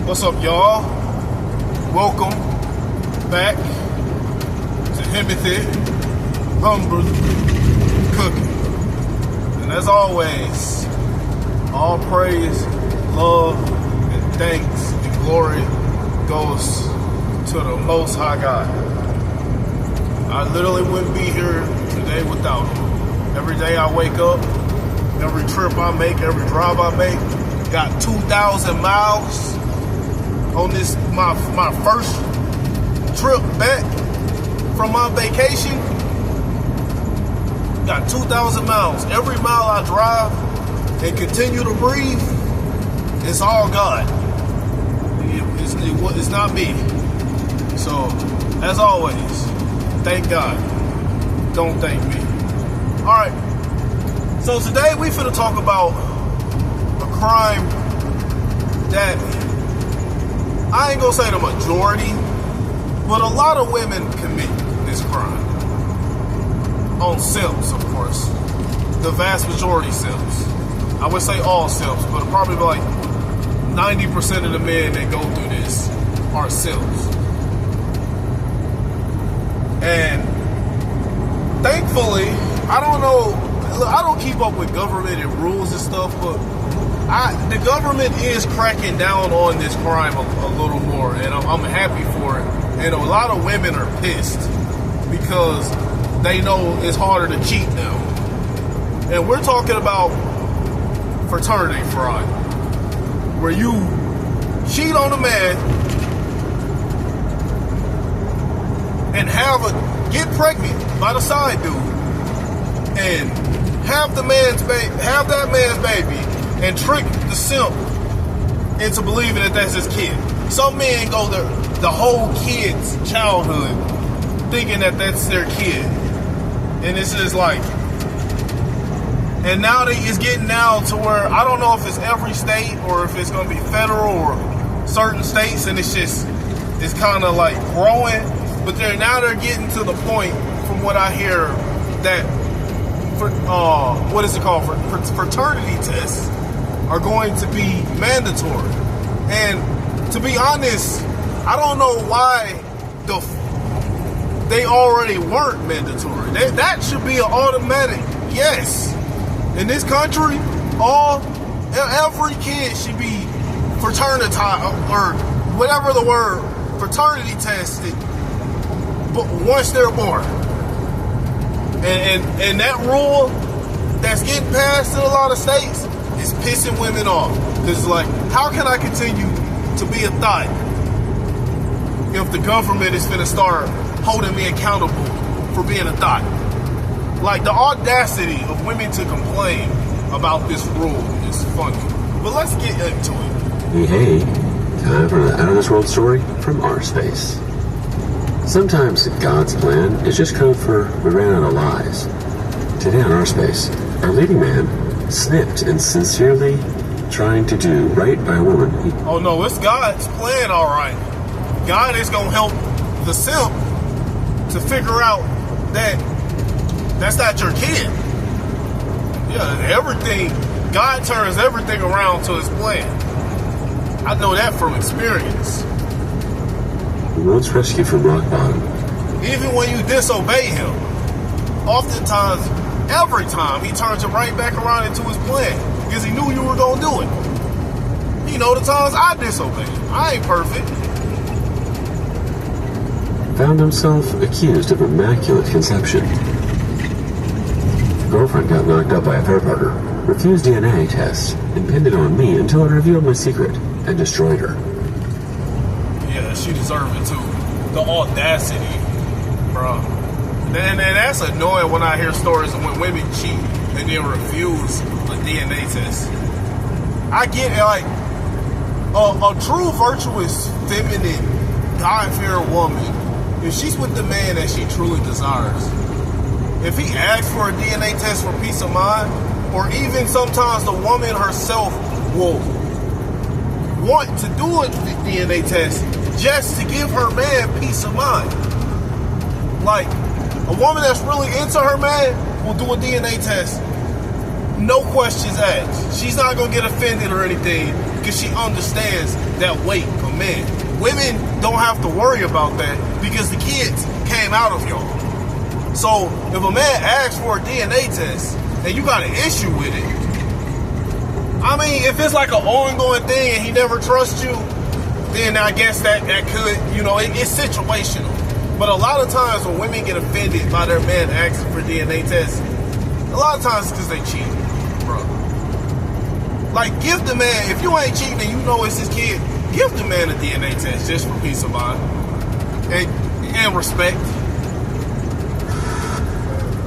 What's up, y'all? Welcome back to Himothy Humber Cooking. And as always, all praise, love, and thanks and glory goes to the Most High God. I literally wouldn't be here today without him. Every day I wake up, every trip I make, every drive I make, got 2,000 miles on this, my first trip back from my vacation. Got 2,000 miles. Every mile I drive and continue to breathe, it's all God. It's not me. So, as always, thank God. Don't thank me. Alright. So today we finna talk about a crime that I ain't gonna say the majority, but a lot of women commit this crime. On simps, of course. The vast majority simps. I would say all simps, but probably like 90% of the men that go through this are simps. And thankfully, I don't know, I don't keep up with government and rules and stuff, but the government is cracking down on this crime a little more, and I'm happy for it. And a lot of women are pissed because they know it's harder to cheat now. And we're talking about paternity fraud, where you cheat on a man and get pregnant by the side dude, and have that man's baby, and trick the simp into believing that that's his kid. Some men go the whole kid's childhood thinking that that's their kid. And it's just like, and now it's getting down to where I don't know if it's every state or if it's going to be federal or certain states, and it's kind of like growing. But they're getting to the point, from what I hear, that fraternity tests are going to be mandatory. And to be honest, I don't know why they already weren't mandatory. That should be an automatic yes. In this country, every kid should be fraternitized, or whatever the word, fraternity tested, but once they're born. And that rule that's getting passed in a lot of states is pissing women off. Because, like, how can I continue to be a thot if the government is finna start holding me accountable for being a thot? Like, the audacity of women to complain about this rule is funny. But let's get into it. Hey, time for an out-of-this-world story from Rspace. Sometimes God's plan is just code for we ran out of lies. Today on Rspace, our leading man snipped and sincerely trying to do right by a woman. Oh no, it's God's plan, all right. God is going to help the simp to figure out that that's not your kid. Yeah, God turns everything around to his plan. I know that from experience. The world's rescue from rock bottom. Even when you disobey him, oftentimes, every time, he turns it right back around into his plan, because he knew you were going to do it. You know the times I disobeyed him. I ain't perfect. Found himself accused of immaculate conception. Girlfriend got knocked up by a third partner, refused DNA test, and pinned it on me until I revealed my secret and destroyed her. Yeah, she deserved it too. The audacity, bro. And that's annoying when I hear stories of when women cheat and then refuse a DNA test. I get it, like, a true virtuous, feminine, God-fearing woman, if she's with the man that she truly desires, if he asks for a DNA test for peace of mind, or even sometimes the woman herself will want to do a DNA test just to give her man peace of mind. Like, a woman that's really into her man will do a DNA test no questions asked. She's not gonna get offended or anything because she understands that weight of men. Women don't have to worry about that because the kids came out of y'all. So if a man asks for a DNA test and you got an issue with it, I mean, if it's like an ongoing thing and he never trusts you, then I guess that could, you know, it's situational. But a lot of times when women get offended by their man asking for DNA tests, a lot of times it's because they cheat, bro. Like, give the man, if you ain't cheating and you know it's his kid, give the man a DNA test just for peace of mind and respect.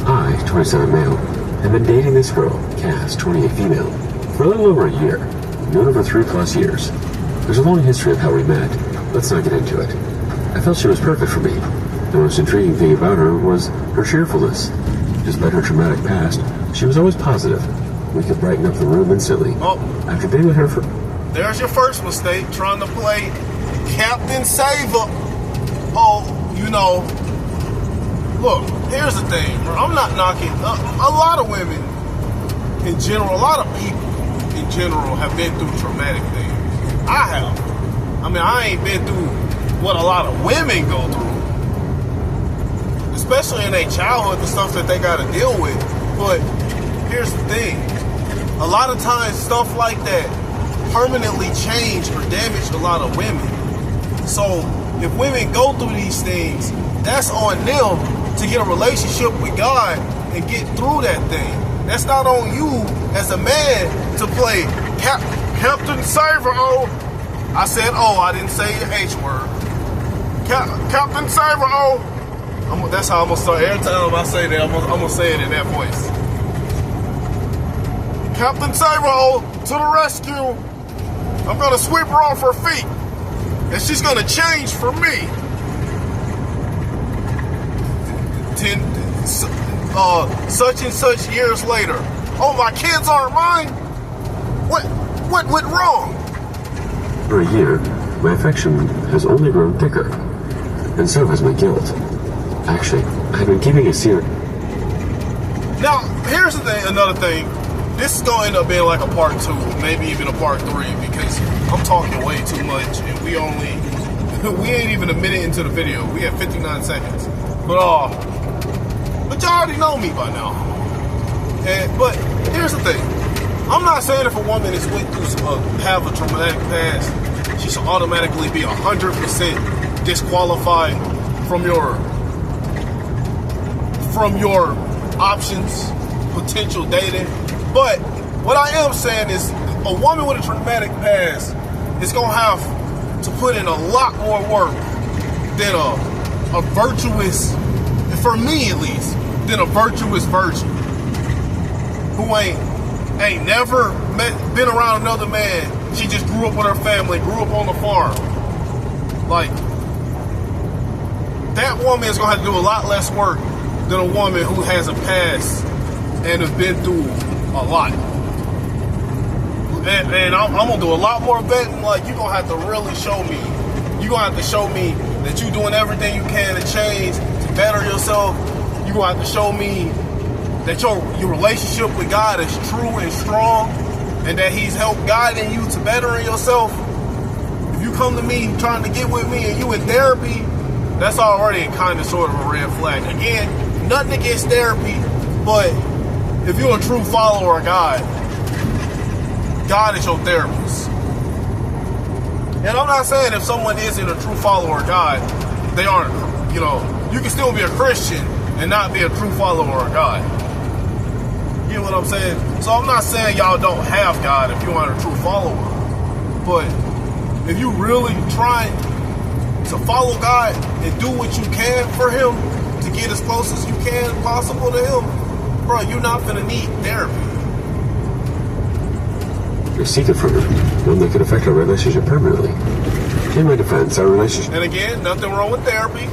I, 27 male, have been dating this girl, Cass, 28 female, for a little over a year, known her for 3+ years. There's a long history of how we met. Let's not get into it. I felt she was perfect for me. The most intriguing thing about her was her cheerfulness. Despite her traumatic past, she was always positive. We could brighten up the room instantly. Oh, after being with her for... There's your first mistake, trying to play Captain Saver. Oh, you know. Look, here's the thing, bro. I'm not knocking. A lot of women, in general, a lot of people, in general, have been through traumatic things. I have. I mean, I ain't been through what a lot of women go through. Especially in their childhood, the stuff that they got to deal with. But here's the thing. A lot of times, stuff like that permanently change or damage a lot of women. So if women go through these things, that's on them to get a relationship with God and get through that thing. That's not on you as a man to play Captain Saver. Oh, I said I didn't say the H word. Captain Saver. Oh, that's how I'm gonna start. Every time I say that, I'm gonna say it in that voice. Captain Saver to the rescue. I'm gonna sweep her off her feet, and she's gonna change for me. Such and such years later. Oh, my kids aren't mine? What went wrong? For a year, my affection has only grown thicker, and so has my guilt. Actually, I've been keeping it secret. Now, here's the thing, another thing. This is going to end up being like a part 2, maybe even a part 3, because I'm talking way too much, and we ain't even a minute into the video. We have 59 seconds. But y'all already know me by now. But here's the thing. I'm not saying if a woman is have a traumatic past, she should automatically be 100% disqualified from your options, potential dating. But what I am saying is a woman with a traumatic past is going to have to put in a lot more work than a virtuous, for me at least, than a virtuous virgin who ain't never been around another man. She just grew up with her family, grew up on the farm. Like, that woman is going to have to do a lot less work than a woman who has a past and has been through a lot. And I'm going to do a lot more betting. Like, you're going to have to really show me. You're going to have to show me that you're doing everything you can to change, to better yourself. You're going to have to show me that your relationship with God is true and strong, and that He's helped guiding you to bettering yourself. If you come to me trying to get with me and you in therapy, that's already kind of sort of a red flag. Again, nothing against therapy, but if you're a true follower of God, God is your therapist. And I'm not saying if someone isn't a true follower of God, they aren't, you can still be a Christian and not be a true follower of God. You know what I'm saying? So I'm not saying y'all don't have God if you aren't a true follower. But if you really trying to follow God and do what you can for Him to get as close as you can possible to Him, bro, you're not gonna need therapy. You're seeking from her, one that could affect our relationship permanently. In my defense, our relationship... And again, nothing wrong with therapy.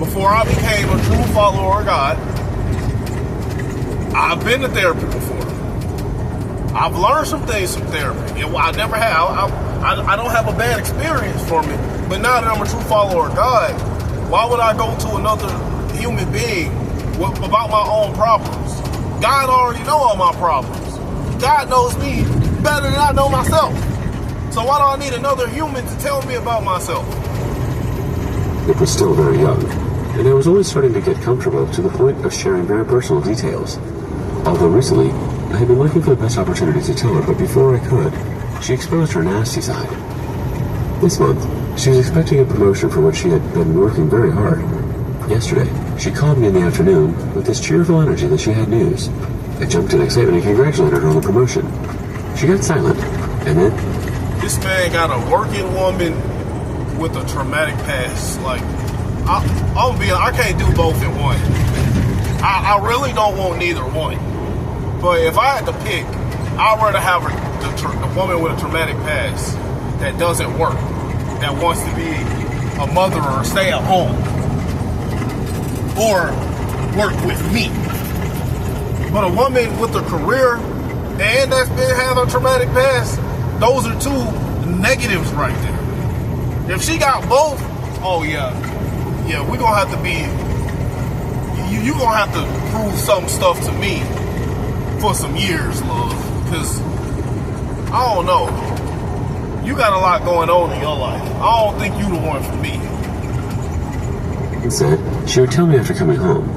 Before I became a true follower of God, I've been to therapy before. I've learned some things from therapy. I never have. I don't have a bad experience from it. But now that I'm a true follower of God, why would I go to another human being about my own problems? God already know all my problems. God knows me better than I know myself. So why do I need another human to tell me about myself? It was still very young, and I was only starting to get comfortable to the point of sharing very personal details. Although recently, I had been looking for the best opportunity to tell her, but before I could, she exposed her nasty side. This month, she was expecting a promotion for which she had been working very hard. Yesterday, she called me in the afternoon with this cheerful energy that she had news. I jumped in excitement and congratulated her on the promotion. She got silent, and then... This man got a working woman with a traumatic past. Like, I can't do both in one. I really don't want neither one. But if I had to pick, I'd rather have the woman with a traumatic past that doesn't work, that wants to be a mother or stay at home, or work with me. But a woman with a career and that's been having a traumatic past, those are two negatives right there. If she got both, oh yeah, we're gonna have to be, you gonna have to prove some stuff to me for some years, love, because I don't know, you got a lot going on in your life. I don't think you the one for me. Instead, she would tell me after coming home.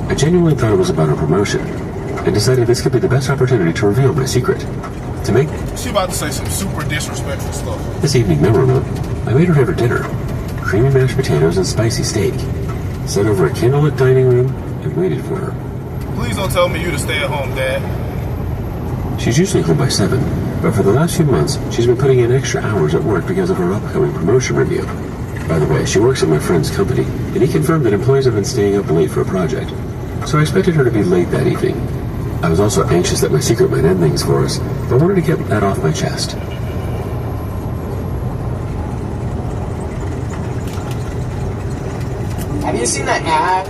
I genuinely thought it was about her promotion, and decided this could be the best opportunity to reveal my secret. To make... She about to say some super disrespectful stuff. This evening memorable, I made her favorite dinner, creamy mashed potatoes and spicy steak, sat over a candlelit dining room, and waited for her. Please don't tell me you to stay at home, Dad. She's usually home by 7, but for the last few months, she's been putting in extra hours at work because of her upcoming promotion review. By the way, she works at my friend's company, and he confirmed that employees have been staying up late for a project, so I expected her to be late that evening. I was also anxious that my secret might end things for us, but wanted to get that off my chest. Have you seen that ad?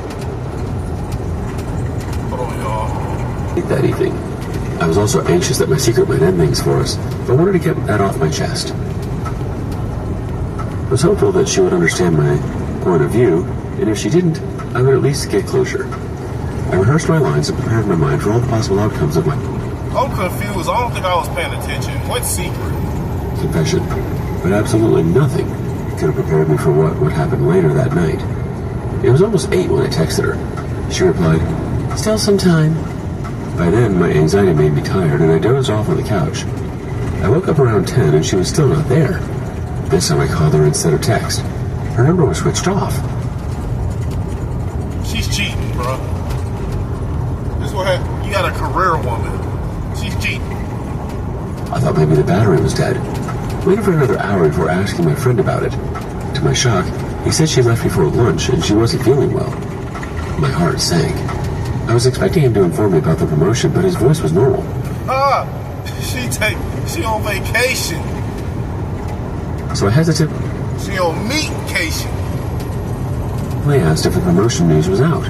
Hold on, y'all. Late that evening. I was also anxious that my secret might end things for us, but wanted to get that off my chest. I was hopeful that she would understand my point of view, and if she didn't, I would at least get closure. I rehearsed my lines and prepared my mind for all the possible outcomes of my... I'm confused. I don't think I was paying attention. What secret? Confession. But absolutely nothing could have prepared me for what would happen later that night. It was almost 8 when I texted her. She replied, "Still some time." By then, my anxiety made me tired, and I dozed off on the couch. I woke up around 10, and she was still not there. This time I called her instead of text. Her number was switched off. She's cheating, bro. This is what happened. You got a career woman. She's cheating. I thought maybe the battery was dead. Waited for another hour before asking my friend about it. To my shock, he said she left before lunch and she wasn't feeling well. My heart sank. I was expecting him to inform me about the promotion, but his voice was normal. She on vacation. So I hesitated. She on meatcation. I asked if the promotion news was out.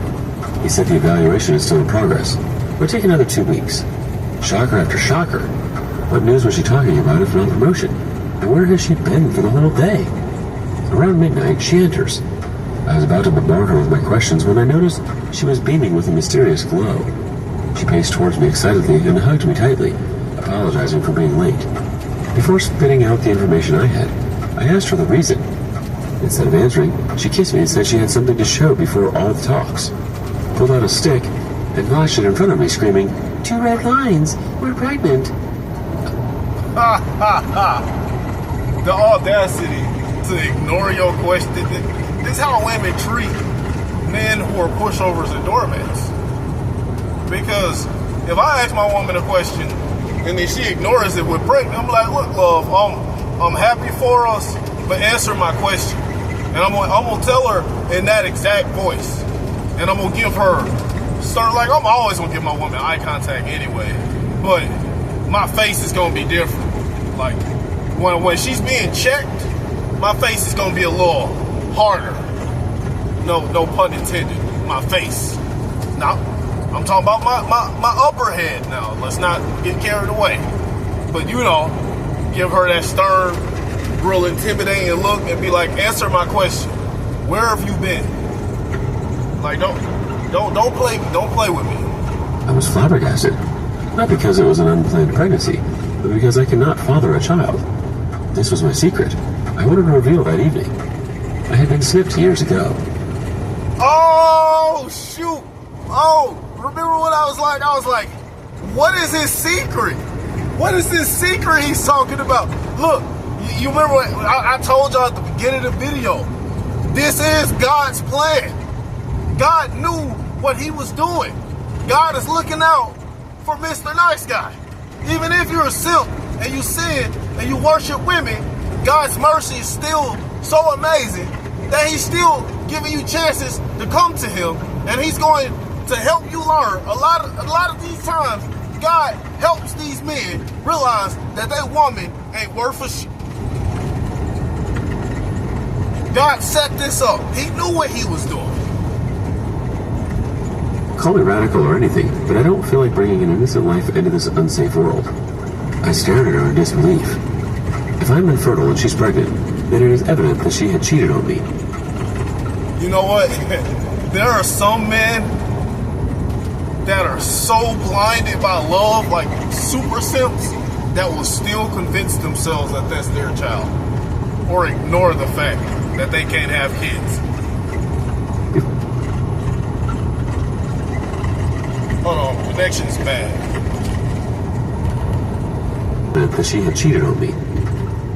He said the evaluation is still in progress. It would take another 2 weeks. Shocker after shocker. What news was she talking about if not promotion? And where has she been for the whole day? Around midnight, she enters. I was about to bombard her with my questions when I noticed she was beaming with a mysterious glow. She paced towards me excitedly and hugged me tightly, apologizing for being late. Before spitting out the information I had, I asked her the reason. Instead of answering, she kissed me and said she had something to show before all the talks. Pulled out a stick and flashed it in front of me, screaming, "2 red lines! We're pregnant!" Ha ha ha! The audacity to ignore your question. This is how women treat men who are pushovers and doormats. Because if I ask my woman a question and then she ignores it with pregnant, I'm like, "Look, love, I'm happy for us, but answer my question." And I'm gonna tell her in that exact voice. And I'm gonna give her, I'm always gonna give my woman eye contact anyway. But my face is gonna be different. Like, when she's being checked, my face is gonna be a little harder. No pun intended. My face. Now, I'm talking about my upper head now. Let's not get carried away. But give her that stern, real intimidating look and be like, "Answer my question. Where have you been?" Like, don't play with me. I was flabbergasted, not because it was an unplanned pregnancy, but because I could not father a child. This was my secret. I wanted to reveal that evening. I had been snipped years ago. Oh, shoot. Oh, remember what I was like? I was like, what is his secret? What is this secret he's talking about? Look, you remember what I told y'all at the beginning of the video. This is God's plan. God knew what he was doing. God is looking out for Mr. Nice Guy. Even if you're a simp and you sin and you worship women, God's mercy is still so amazing that he's still giving you chances to come to him, and he's going to help you learn. A lot of these times, God helps these men realize that that woman ain't worth a shit. God set this up. He knew what he was doing. Call me radical or anything, but I don't feel like bringing an innocent life into this unsafe world. I stared at her in disbelief. If I'm infertile and she's pregnant, then it is evident that she had cheated on me. You know what? There are some men that are so blinded by love, like super simps, that will still convince themselves that that's their child, or ignore the fact that they can't have kids. Hold on, connection's bad. That she had cheated on me.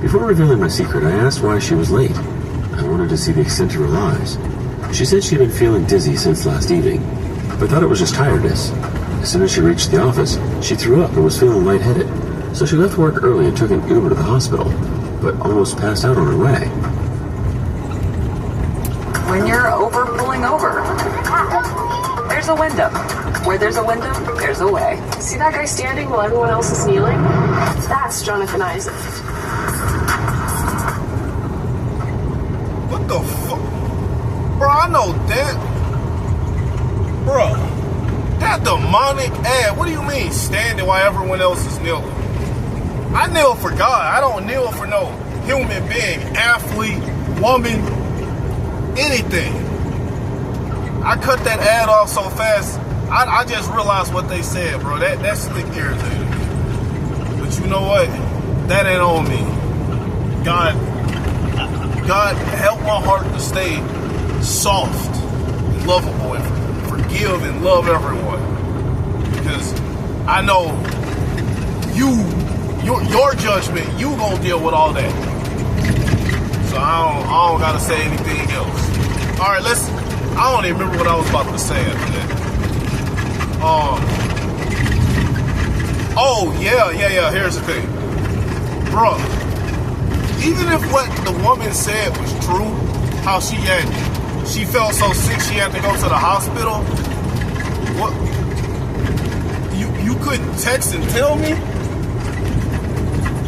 Before revealing my secret, I asked why she was late. I wanted to see the extent of her lies. She said she'd been feeling dizzy since last evening, but thought it was just tiredness. As soon as she reached the office, she threw up and was feeling lightheaded. So she left work early and took an Uber to the hospital, but almost passed out on her way. When you're pulling over, there's a window. Where there's a window, there's a way. See that guy standing while everyone else is kneeling? That's Jonathan Isaac. What the fuck? Bro, I know that. Bro, that demonic ad. What do you mean standing while everyone else is kneeling? I kneel for God. I don't kneel for no human being, athlete, woman, anything. I cut that ad off so fast. I just realized what they said, bro. That slick irritated me. But you know what? That ain't on me. God help my heart to stay soft, and lovable, and forgive and love everyone. Because I know your judgment, you gonna deal with all that. So I don't gotta say anything else. All right, I don't even remember what I was about to say after that. Oh, yeah. Here's the thing. Bro, even if what the woman said was true, how she felt so sick she had to go to the hospital, what, you couldn't text and tell me?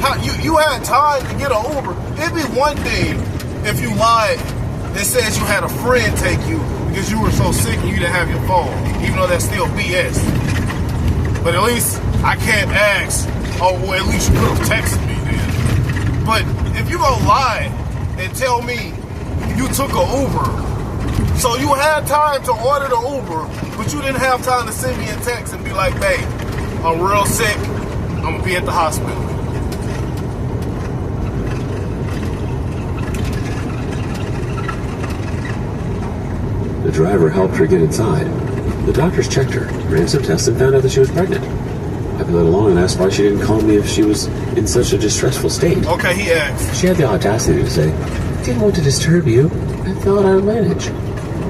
How you had time to get an Uber. It'd be one thing if you lied and says you had a friend take you because you were so sick and you didn't have your phone, even though that's still BS. But at least I can't ask, oh, well, at least you could have texted me then. But if you gonna lie and tell me you took an Uber, so you had time to order the Uber, but you didn't have time to send me a text and be like, babe, I'm real sick, I'm gonna be at the hospital. The driver helped her get inside. The doctors checked her, ran some tests, and found out that she was pregnant. I played along and asked why she didn't call me if she was in such a distressful state. Okay, he asked. She had the audacity to say, didn't want to disturb you. I thought I would manage.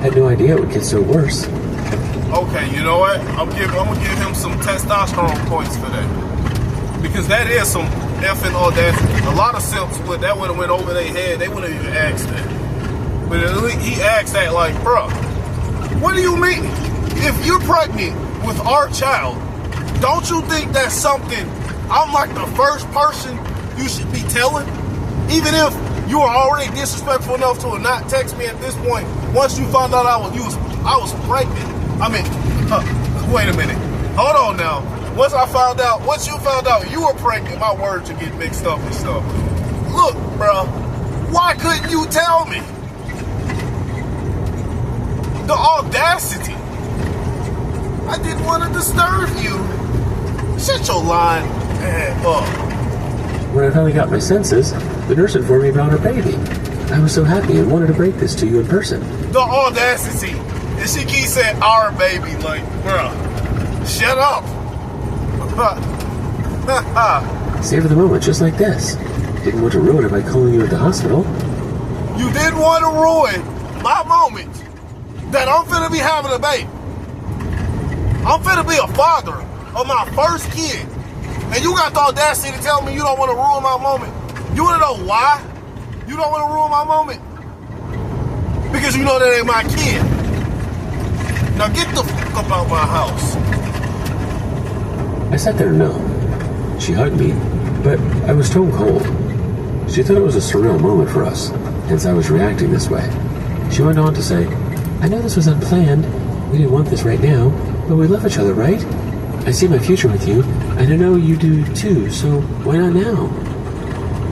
Had no idea it would get so worse. Okay, you know what? I'm gonna give him some testosterone points for that. Because that is some effing audacity. A lot of simps would have went over their head. They wouldn't even ask that. But at least he asked that like, bro, what do you mean? If you're pregnant with our child, don't you think that's something I'm like the first person you should be telling? Even if you were already disrespectful enough to not text me at this point, once you found out I was pregnant. I mean, wait a minute. Hold on now. Once you found out you were pregnant, my words would get mixed up and stuff. Look, bro, why couldn't you tell me? The audacity. I didn't want to disturb you. Shut your lying ass up. When I finally got my senses, the nurse informed me about her baby. I was so happy and wanted to break this to you in person. The audacity. And she keeps saying our baby, like, bruh, shut up. Savor the moment just like this. Didn't want to ruin it by calling you at the hospital. You didn't want to ruin my moment that I'm finna be having a baby. I'm finna be a father of my first kid. And you got the audacity to tell me you don't want to ruin my moment. You want to know why you don't want to ruin my moment? Because you know that ain't my kid. Now get the fuck up out my house. I sat there no. She hugged me, but I was stone cold. She thought it was a surreal moment for us, hence I was reacting this way. She went on to say, I know this was unplanned. We didn't want this right now, but we love each other, right? I see my future with you, and I know you do too, so why not now?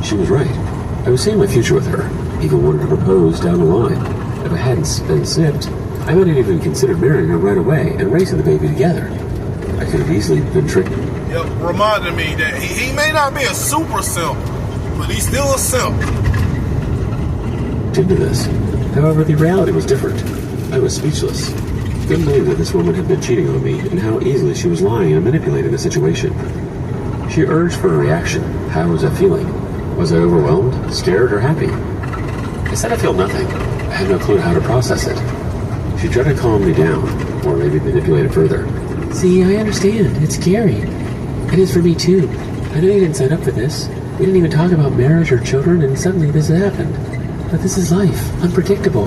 She was right. I was seeing my future with her, even wanted to propose down the line. If I hadn't been snipped, I might have even considered marrying her right away and raising the baby together. I could have easily been tricked. Yep, reminded me that he may not be a super simp, but he's still a simp. Into this. However, the reality was different. I was speechless. Couldn't believe that this woman had been cheating on me and how easily she was lying and manipulating the situation. She urged for a reaction. How was I feeling? Was I overwhelmed, scared, or happy? I said I feel nothing. I had no clue how to process it. She tried to calm me down, or maybe manipulate it further. See, I understand. It's scary. It is for me too. I know you didn't sign up for this. We didn't even talk about marriage or children, and suddenly this has happened. But this is life. Unpredictable.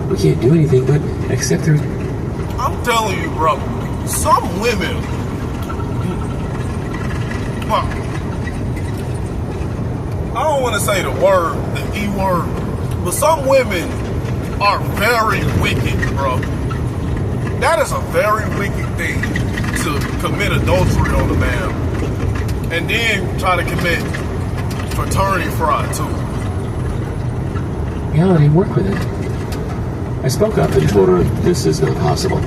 We can't do anything but accept their... I'm telling you, bro, some women, well, I don't want to say the word, the E word, but some women are very wicked, bro. That is a very wicked thing to commit adultery on a man and then try to commit fraternity fraud too. Reality, work with it. I spoke up and told her this is not possible.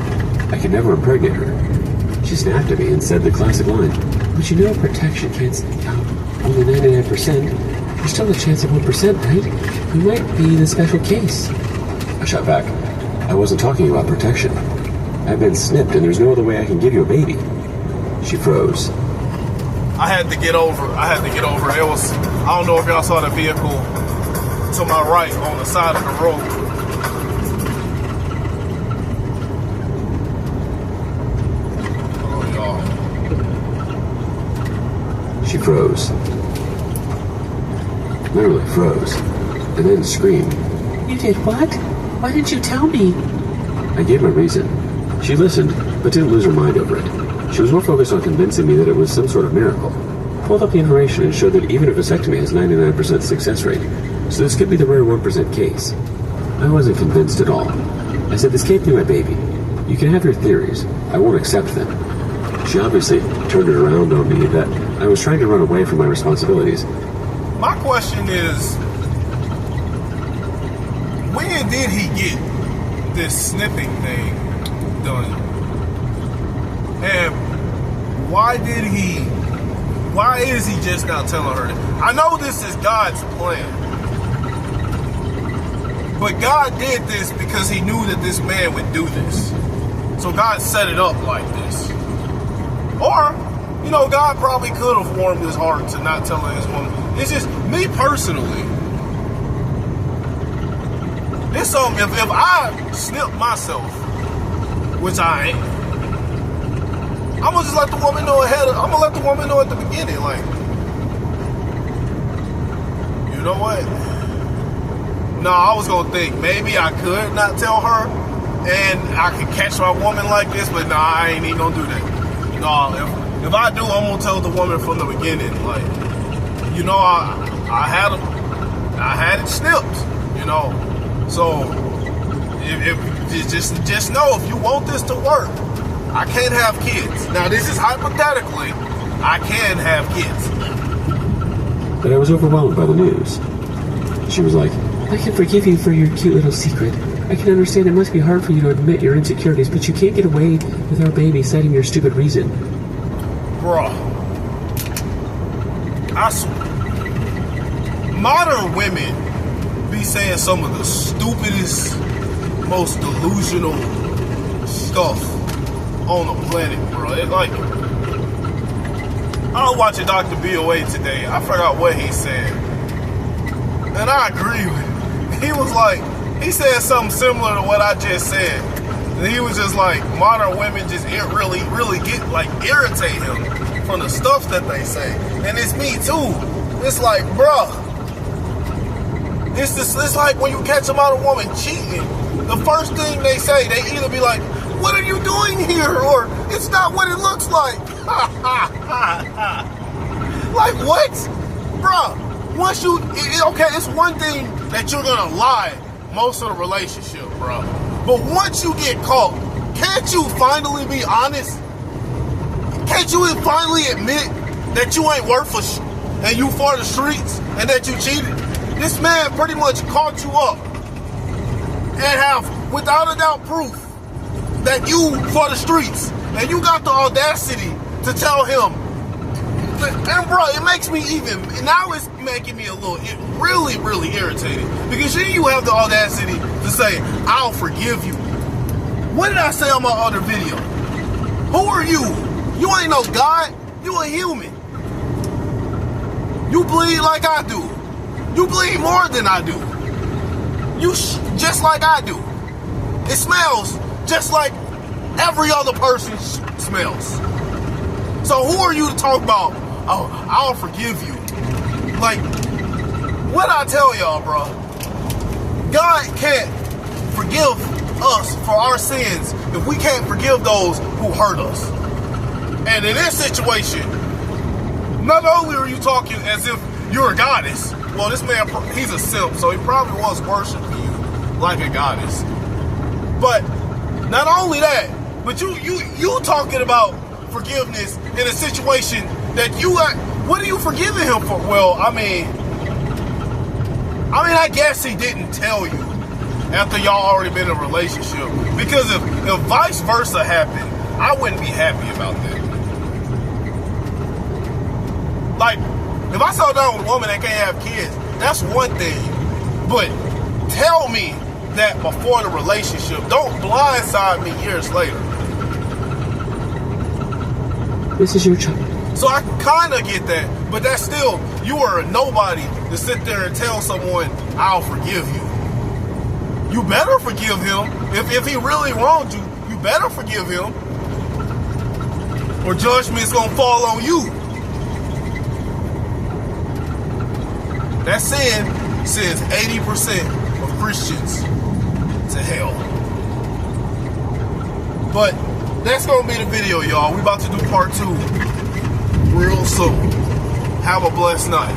I could never impregnate her. She snapped at me and said the classic line, but you know protection can't stop only 99%. There's still a chance of 1%, right? We might be the special case. I shot back. I wasn't talking about protection. I've been snipped and there's no other way I can give you a baby. She froze. I had to get over. It was, I don't know if y'all saw the vehicle to my right on the side of the road. She froze. Literally froze. And then screamed. You did what? Why didn't you tell me? I gave my reason. She listened, but didn't lose her mind over it. She was more focused on convincing me that it was some sort of miracle. Pulled up the information and showed that even a vasectomy has 99% success rate, so this could be the rare 1% case. I wasn't convinced at all. I said, this can't be my baby. You can have your theories. I won't accept them. She obviously turned it around on me that I was trying to run away from my responsibilities. My question is, when did he get this snipping thing done? And why is he just not telling her that? I know this is God's plan. But God did this because he knew that this man would do this. So God set it up like this. Or, you know, God probably could have warmed his heart to not telling his woman. It's just, me personally, it's something, if I snip myself, which I ain't, I'm gonna just let the woman know I'm gonna let the woman know at the beginning, like, you know what? No, I was gonna think maybe I could not tell her and I could catch my woman like this, but nah, I ain't even gonna do that. No, if I do, I'm gonna tell the woman from the beginning, like, you know, I had it snipped, you know. So if just know, if you want this to work, I can't have kids. Now, this is hypothetically, I can have kids. But I was overwhelmed by the news. She was like, I can forgive you for your cute little secret, I can understand it must be hard for you to admit your insecurities, but you can't get away with our baby citing your stupid reason. Bruh. Modern women be saying some of the stupidest, most delusional stuff on the planet, bro. It's like, I was watching Dr. BOA today. I forgot what he said. And I agree with him. He was like, he said something similar to what I just said. And he was just like, modern women just really get, like, irritate him from the stuff that they say. And it's me too. It's like, bruh. It's like when you catch a modern woman cheating, the first thing they say, they either be like, what are you doing here? Or, it's not what it looks like. Like, what? Bruh, once you, okay, it's one thing that you're gonna lie most of the relationship, bruh. But once you get caught, can't you finally be honest? Can't you finally admit that you ain't worth a and you for the streets and that you cheated? This man pretty much caught you up and have, without a doubt, proof that you for the streets, and you got the audacity to tell him. And bro, it makes me even, now it's making me a little, really irritated, because then you have the audacity to say, I'll forgive you. What did I say on my other video? Who are you? You ain't no God. You a human. You bleed like I do. You bleed more than I do. You just like I do. It smells just like every other person smells. So who are you to talk about, oh, I'll forgive you? Like, what I tell y'all, bro? God can't forgive us for our sins if we can't forgive those who hurt us. And in this situation, not only are you talking as if you're a goddess, well, this man, he's a simp, so he probably was worshiping you like a goddess. But not only that, but you talking about forgiveness in a situation that you, what are you forgiving him for? Well, I mean, I guess he didn't tell you after y'all already been in a relationship. Because if vice versa happened, I wouldn't be happy about that. Like, if I settle down with a woman that can't have kids, that's one thing. But tell me that before the relationship. Don't blindside me years later. This is your child. So I kind of get that, but that's still, you are a nobody to sit there and tell someone, I'll forgive you. You better forgive him. If he really wronged you, you better forgive him. Or judgment's going to fall on you. That sin sends 80% of Christians to hell. But that's going to be the video, y'all. We about to do part 2 real soon. Have a blessed night.